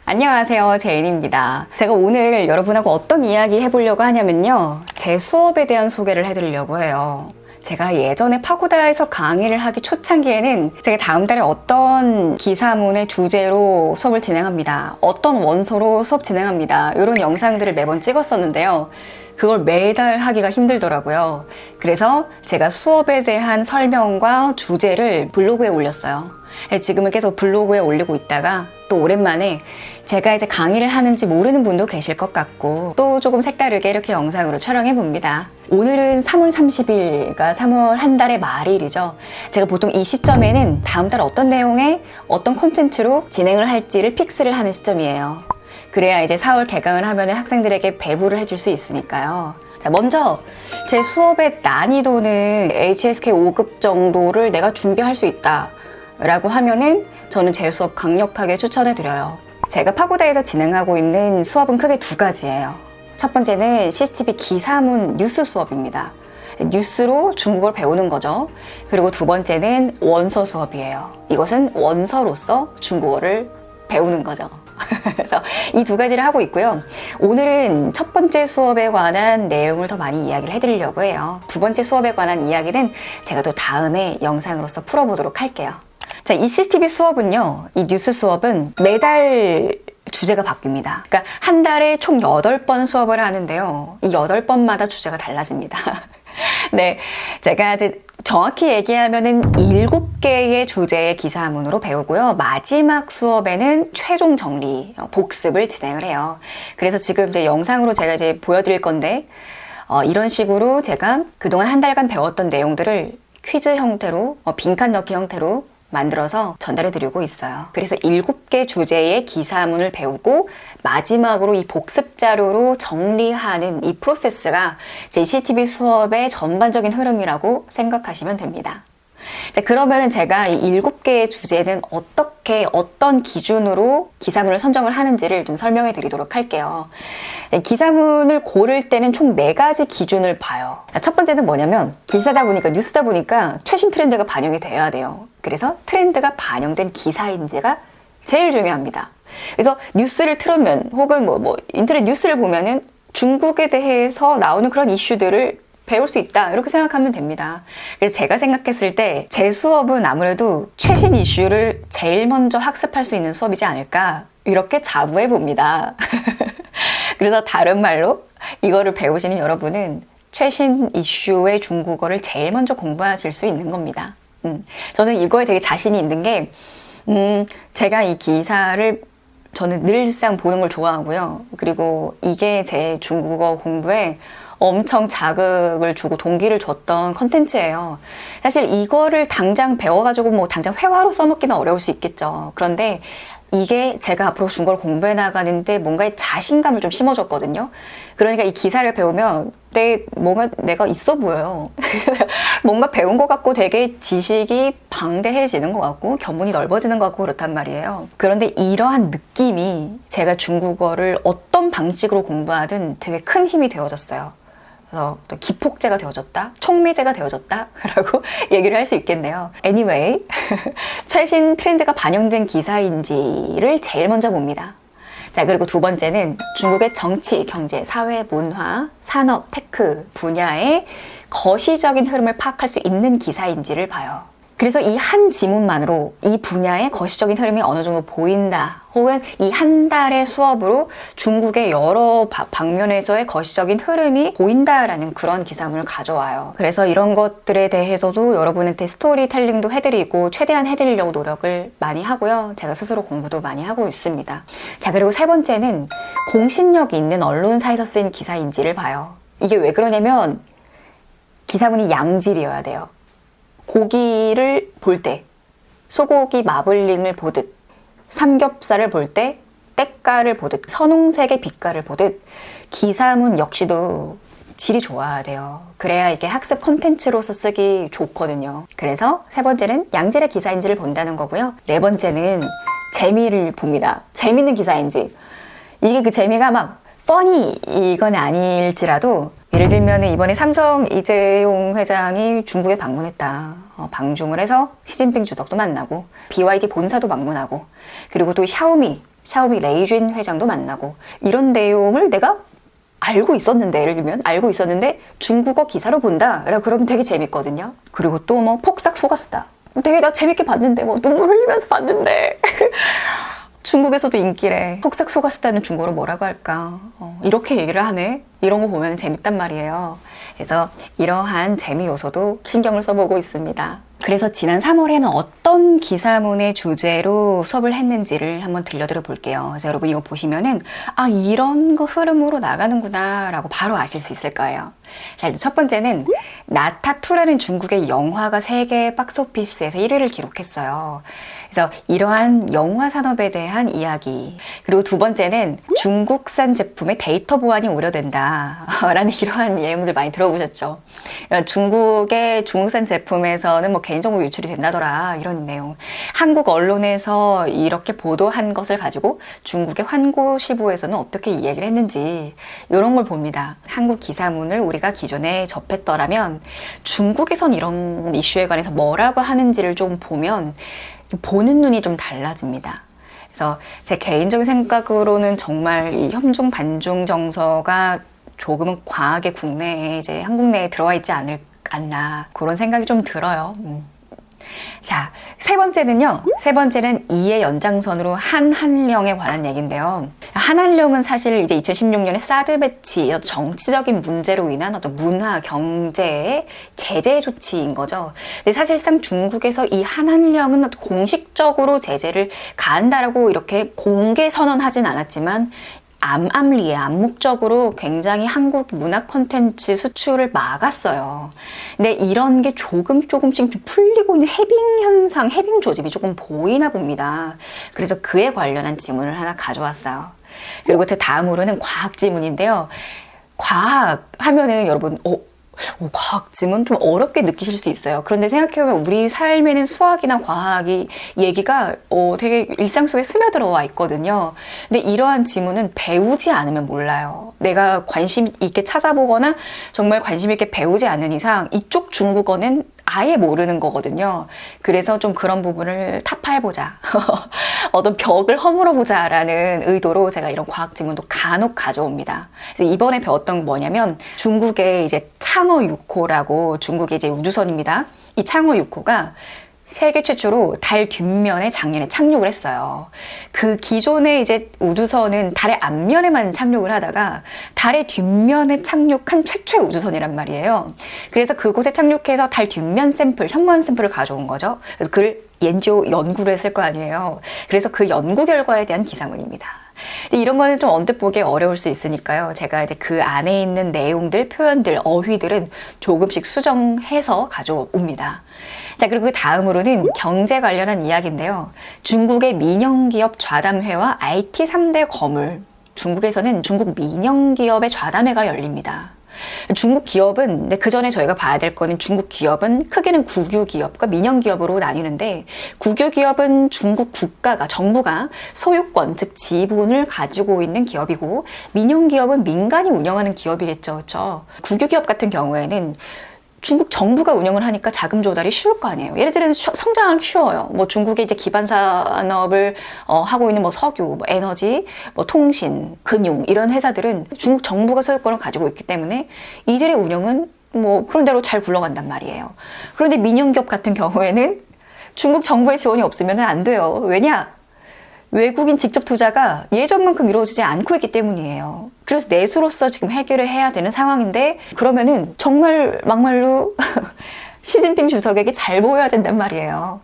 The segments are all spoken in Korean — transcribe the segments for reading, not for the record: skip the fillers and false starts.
안녕하세요, 제인입니다. 제가 오늘 여러분하고 어떤 이야기 해보려고 하냐면요, 제 수업에 대한 소개를 해드리려고 해요. 제가 예전에 파고다에서 강의를 하기 초창기에는 제가 다음 달에 어떤 기사문의 주제로 수업을 진행합니다, 어떤 원서로 수업 진행합니다, 이런 영상들을 매번 찍었었는데요. 그걸 매달 하기가 힘들더라고요. 그래서 제가 수업에 대한 설명과 주제를 블로그에 올렸어요. 지금은 계속 블로그에 올리고 있다가 또 오랜만에 제가 이제 강의를 하는지 모르는 분도 계실 것 같고 또 조금 색다르게 이렇게 영상으로 촬영해 봅니다. 오늘은 3월 30일, 그러니까 3월 한 달의 말일이죠. 제가 보통 이 시점에는 다음 달 어떤 내용의 어떤 콘텐츠로 진행을 할지를 픽스를 하는 시점이에요. 그래야 이제 4월 개강을 하면 학생들에게 배부를 해줄 수 있으니까요. 자, 먼저 제 수업의 난이도는 HSK 5급 정도를 내가 준비할 수 있다 라고 하면은 저는 제 수업 강력하게 추천해 드려요. 제가 파고다에서 진행하고 있는 수업은 크게 두 가지예요. 첫 번째는 CCTV 기사문 뉴스 수업입니다. 뉴스로 중국어를 배우는 거죠. 그리고 두 번째는 원서 수업이에요. 이것은 원서로서 중국어를 배우는 거죠. 그래서 이 두 가지를 하고 있고요. 오늘은 첫 번째 수업에 관한 내용을 더 많이 이야기를 해드리려고 해요. 두 번째 수업에 관한 이야기는 제가 또 다음에 영상으로서 풀어보도록 할게요. 자, 이 CCTV 수업은요, 이 뉴스 수업은 매달 주제가 바뀝니다. 그러니까 한 달에 총 8번 수업을 하는데요. 이 8번마다 주제가 달라집니다. 네, 제가 이제 정확히 얘기하면은 7개의 주제의 기사문으로 배우고요. 마지막 수업에는 최종 정리, 복습을 진행을 해요. 그래서 지금 이제 영상으로 제가 이제 보여드릴 건데, 이런 식으로 제가 그동안 한 달간 배웠던 내용들을 퀴즈 형태로, 빈칸 넣기 형태로 만들어서 전달해 드리고 있어요. 그래서 7개 주제의 기사문을 배우고 마지막으로 이 복습 자료로 정리하는 이 프로세스가 제 CCTV 수업의 전반적인 흐름이라고 생각하시면 됩니다. 자, 그러면은 제가 이 7개의 주제는 어떤 기준으로 기사문을 선정을 하는지를 좀 설명해 드리도록 할게요. 기사문을 고를 때는 총 4가지 기준을 봐요. 첫 번째는 뭐냐면, 기사다 보니까, 뉴스다 보니까 최신 트렌드가 반영이 되어야 돼요. 그래서 트렌드가 반영된 기사인지가 제일 중요합니다. 그래서 뉴스를 틀으면, 혹은 인터넷 뉴스를 보면은 중국에 대해서 나오는 그런 이슈들을 배울 수 있다, 이렇게 생각하면 됩니다. 그래서 제가 생각했을 때 제 수업은 아무래도 최신 이슈를 제일 먼저 학습할 수 있는 수업이지 않을까, 이렇게 자부해 봅니다. 그래서 다른 말로 이거를 배우시는 여러분은 최신 이슈의 중국어를 제일 먼저 공부하실 수 있는 겁니다. 저는 이거에 되게 자신이 있는 게, 제가 이 기사를 저는 늘상 보는 걸 좋아하고요. 그리고 이게 제 중국어 공부에 엄청 자극을 주고 동기를 줬던 컨텐츠예요. 사실 이거를 당장 배워가지고 당장 회화로 써먹기는 어려울 수 있겠죠. 그런데 이게 제가 앞으로 중국어를 공부해 나가는데 뭔가의 자신감을 좀 심어줬거든요. 그러니까 이 기사를 배우면 뭔가 내가 있어 보여요. 뭔가 배운 것 같고 되게 지식이 방대해지는 것 같고 견문이 넓어지는 것 같고 그렇단 말이에요. 그런데 이러한 느낌이 제가 중국어를 어떤 방식으로 공부하든 되게 큰 힘이 되어졌어요. 그래서 또 기폭제가 되어졌다, 촉매제가 되어졌다 라고 얘기를 할 수 있겠네요. Anyway, 최신 트렌드가 반영된 기사인지를 제일 먼저 봅니다. 자, 그리고 두 번째는 중국의 정치, 경제, 사회, 문화, 산업, 테크 분야의 거시적인 흐름을 파악할 수 있는 기사인지를 봐요. 그래서 이 한 지문만으로 이 분야의 거시적인 흐름이 어느 정도 보인다, 혹은 이 한 달의 수업으로 중국의 여러 방면에서의 거시적인 흐름이 보인다라는 그런 기사문을 가져와요. 그래서 이런 것들에 대해서도 여러분한테 스토리텔링도 해드리고 최대한 해드리려고 노력을 많이 하고요. 제가 스스로 공부도 많이 하고 있습니다. 자, 그리고 세 번째는 공신력이 있는 언론사에서 쓴 기사인지를 봐요. 이게 왜 그러냐면 기사문이 양질이어야 돼요. 고기를 볼 때 소고기 마블링을 보듯, 삼겹살을 볼 때 때깔을 보듯, 선홍색의 빛깔을 보듯 기사문 역시도 질이 좋아야 돼요. 그래야 이게 학습 콘텐츠로서 쓰기 좋거든요. 그래서 세 번째는 양질의 기사인지를 본다는 거고요. 네 번째는 재미를 봅니다. 재밌는 기사인지. 이게 그 재미가 막 뻔히 이건 아닐지라도, 예를 들면 이번에 삼성 이재용 회장이 중국에 방문했다. 방중을 해서 시진핑 주석도 만나고 BYD 본사도 방문하고, 그리고 또 샤오미 샤오미 레이쥔 회장도 만나고 이런 내용을 내가 알고 있었는데, 예를 들면 알고 있었는데 중국어 기사로 본다. 그러면 되게 재밌거든요. 그리고 또 뭐 폭삭 속았수다. 되게 나 재밌게 봤는데 뭐 눈물 흘리면서 봤는데 중국에서도 인기래. 폭삭 속았수다는 중국어로 뭐라고 할까? 이렇게 얘기를 하네. 이런 거 보면 재밌단 말이에요. 그래서 이러한 재미 요소도 신경을 써보고 있습니다. 그래서 지난 3월에는 어떤 기사문의 주제로 수업을 했는지를 한번 들려드려 볼게요. 그래서 여러분 이거 보시면은 아, 이런 거 흐름으로 나가는구나 라고 바로 아실 수 있을 거예요. 자, 일단 첫 번째는 나타2라는 중국의 영화가 세계 박스오피스에서 1위를 기록했어요. 그래서 이러한 영화 산업에 대한 이야기. 그리고 두 번째는 중국산 제품의 데이터 보안이 우려된다 라는 이러한 내용들 많이 들어보셨죠. 중국의 중국산 제품에서는 뭐 개인정보 유출이 된다더라 이런 내용. 한국 언론에서 이렇게 보도한 것을 가지고 중국의 환고시보에서는 어떻게 이야기를 했는지 이런 걸 봅니다. 한국 기사문을 우리가 기존에 접했더라면 중국에선 이런 이슈에 관해서 뭐라고 하는지를 좀 보면 보는 눈이 좀 달라집니다. 그래서 제 개인적인 생각으로는 정말 이 현중 반중 정서가 조금은 과하게 국내에 이제 한국 내에 들어와 있지 않나 그런 생각이 좀 들어요. 자, 세 번째는 이의 연장선으로 한한령에 관한 얘기인데요. 한한령은 사실 이제 2016년에 사드 배치, 정치적인 문제로 인한 어떤 문화, 경제의 제재 조치인 거죠. 근데 사실상 중국에서 이 한한령은 공식적으로 제재를 가한다라고 이렇게 공개 선언하진 않았지만 암묵적으로 굉장히 한국 문화 콘텐츠 수출을 막았어요. 근데 이런 게 조금씩 풀리고 있는 해빙 현상, 해빙 조짐이 조금 보이나 봅니다. 그래서 그에 관련한 지문을 하나 가져왔어요. 그리고 그 다음으로는 과학 지문인데요. 과학 하면은 여러분, 과학 지문 좀 어렵게 느끼실 수 있어요. 그런데 생각해보면 우리 삶에는 수학이나 과학이 얘기가 되게 일상 속에 스며들어와 있거든요. 근데 이러한 지문은 배우지 않으면 몰라요. 내가 관심 있게 찾아보거나 정말 관심 있게 배우지 않는 이상 이쪽 중국어는 아예 모르는 거거든요. 그래서 좀 그런 부분을 타파해보자. 어떤 벽을 허물어보자 라는 의도로 제가 이런 과학 지문도 간혹 가져옵니다. 그래서 이번에 배웠던 건 뭐냐면 중국의 이제 창어 6호라고 중국의 이제 우주선입니다. 이 창어 6호가 세계 최초로 달 뒷면에 작년에 착륙을 했어요. 그 기존의 이제 우주선은 달의 앞면에만 착륙을 하다가 달의 뒷면에 착륙한 최초의 우주선이란 말이에요. 그래서 그곳에 착륙해서 달 뒷면 샘플, 현무암 샘플을 가져온 거죠. 그래서 그걸 엔지오 연구를 했을 거 아니에요. 그래서 그 연구 결과에 대한 기사문입니다. 근데 이런 거는 좀 언뜻 보기 어려울 수 있으니까요. 제가 이제 그 안에 있는 내용들, 표현들, 어휘들은 조금씩 수정해서 가져옵니다. 자, 그리고 그 다음으로는 경제 관련한 이야기인데요. 중국의 민영기업 좌담회와 IT 3대 거물. 중국에서는 중국 민영기업의 좌담회가 열립니다. 중국 기업은, 그 전에 저희가 봐야 될 거는 중국 기업은 크게는 국유기업과 민영기업으로 나뉘는데, 국유기업은 중국 국가가, 정부가 소유권, 즉 지분을 가지고 있는 기업이고, 민영기업은 민간이 운영하는 기업이겠죠. 그렇죠? 국유기업 같은 경우에는 중국 정부가 운영을 하니까 자금 조달이 쉬울 거 아니에요. 예를 들면 성장하기 쉬워요. 뭐 중국의 이제 기반 산업을 하고 있는 뭐 석유, 뭐 에너지, 뭐 통신, 금융 이런 회사들은 중국 정부가 소유권을 가지고 있기 때문에 이들의 운영은 뭐 그런 대로 잘 굴러간단 말이에요. 그런데 민영기업 같은 경우에는 중국 정부의 지원이 없으면 안 돼요. 왜냐? 외국인 직접 투자가 예전만큼 이루어지지 않고 있기 때문이에요. 그래서 내수로서 지금 해결을 해야 되는 상황인데 그러면은 정말 막말로 시진핑 주석에게 잘 보여야 된단 말이에요.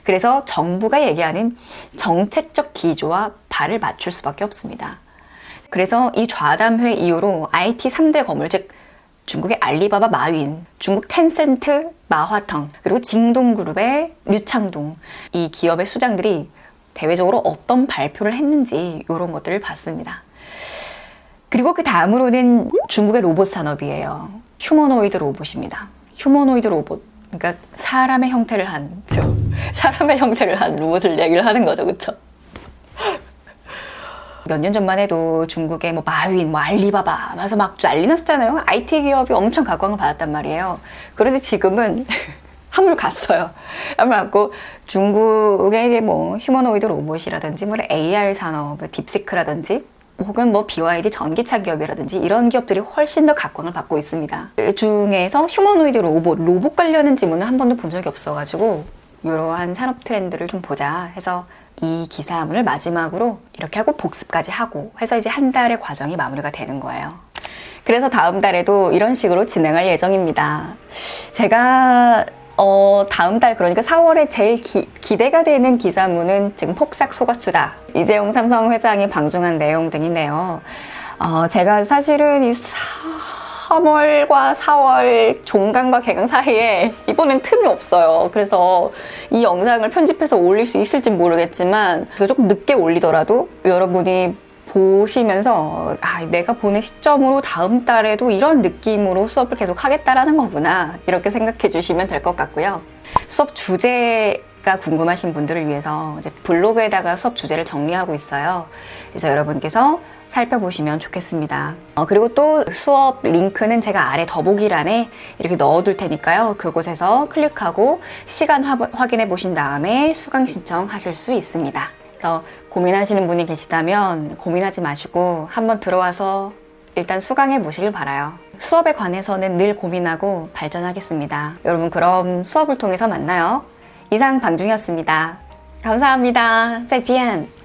그래서 정부가 얘기하는 정책적 기조와 발을 맞출 수밖에 없습니다. 그래서 이 좌담회 이후로 IT 3대 거물, 즉 중국의 알리바바 마윈, 중국 텐센트 마화텅, 그리고 징동그룹의 류창동, 이 기업의 수장들이 대외적으로 어떤 발표를 했는지 이런 것들을 봤습니다. 그리고 그 다음으로는 중국의 로봇 산업이에요. 휴머노이드 로봇입니다. 휴머노이드 로봇, 그러니까 사람의 형태를 한 로봇을 얘기를 하는 거죠, 그렇죠? 몇 년 전만 해도 중국의 뭐 마윈, 뭐 알리바바, 맞아 막 난리 났었잖아요. IT 기업이 엄청 각광을 받았단 말이에요. 그런데 지금은 한물 갔어요. 한물 갔고 중국의 뭐 휴머노이드 로봇이라든지 뭐 AI 산업, 딥시크라든지 혹은 뭐 BYD 전기차 기업이라든지 이런 기업들이 훨씬 더 각광을 받고 있습니다. 그 중에서 휴머노이드 로봇 관련된 지문은 한 번도 본 적이 없어가지고 이러한 산업 트렌드를 좀 보자 해서 이 기사문을 마지막으로 이렇게 하고 복습까지 하고 해서 이제 한 달의 과정이 마무리가 되는 거예요. 그래서 다음 달에도 이런 식으로 진행할 예정입니다. 제가 다음 달 그러니까 4월에 제일 기대가 되는 기사문은 지금 폭삭 속았수다. 이재용 삼성 회장이 방중한 내용 등이네요. 제가 사실은 이 3월과 4월 종강과 개강 사이에 이번엔 틈이 없어요. 그래서 이 영상을 편집해서 올릴 수 있을지 모르겠지만 조금 늦게 올리더라도 여러분이 보시면서 내가 보는 시점으로 다음 달에도 이런 느낌으로 수업을 계속 하겠다라는 거구나 이렇게 생각해 주시면 될 것 같고요. 수업 주제가 궁금하신 분들을 위해서 이제 블로그에다가 수업 주제를 정리하고 있어요. 그래서 여러분께서 살펴보시면 좋겠습니다. 그리고 또 수업 링크는 제가 아래 더보기란에 이렇게 넣어둘 테니까요. 그곳에서 클릭하고 시간 확인해 보신 다음에 수강 신청하실 수 있습니다. 그래서 고민하시는 분이 계시다면 고민하지 마시고 한번 들어와서 일단 수강해 보시길 바라요. 수업에 관해서는 늘 고민하고 발전하겠습니다. 여러분 그럼 수업을 통해서 만나요. 이상 방중이었습니다. 감사합니다. 再见.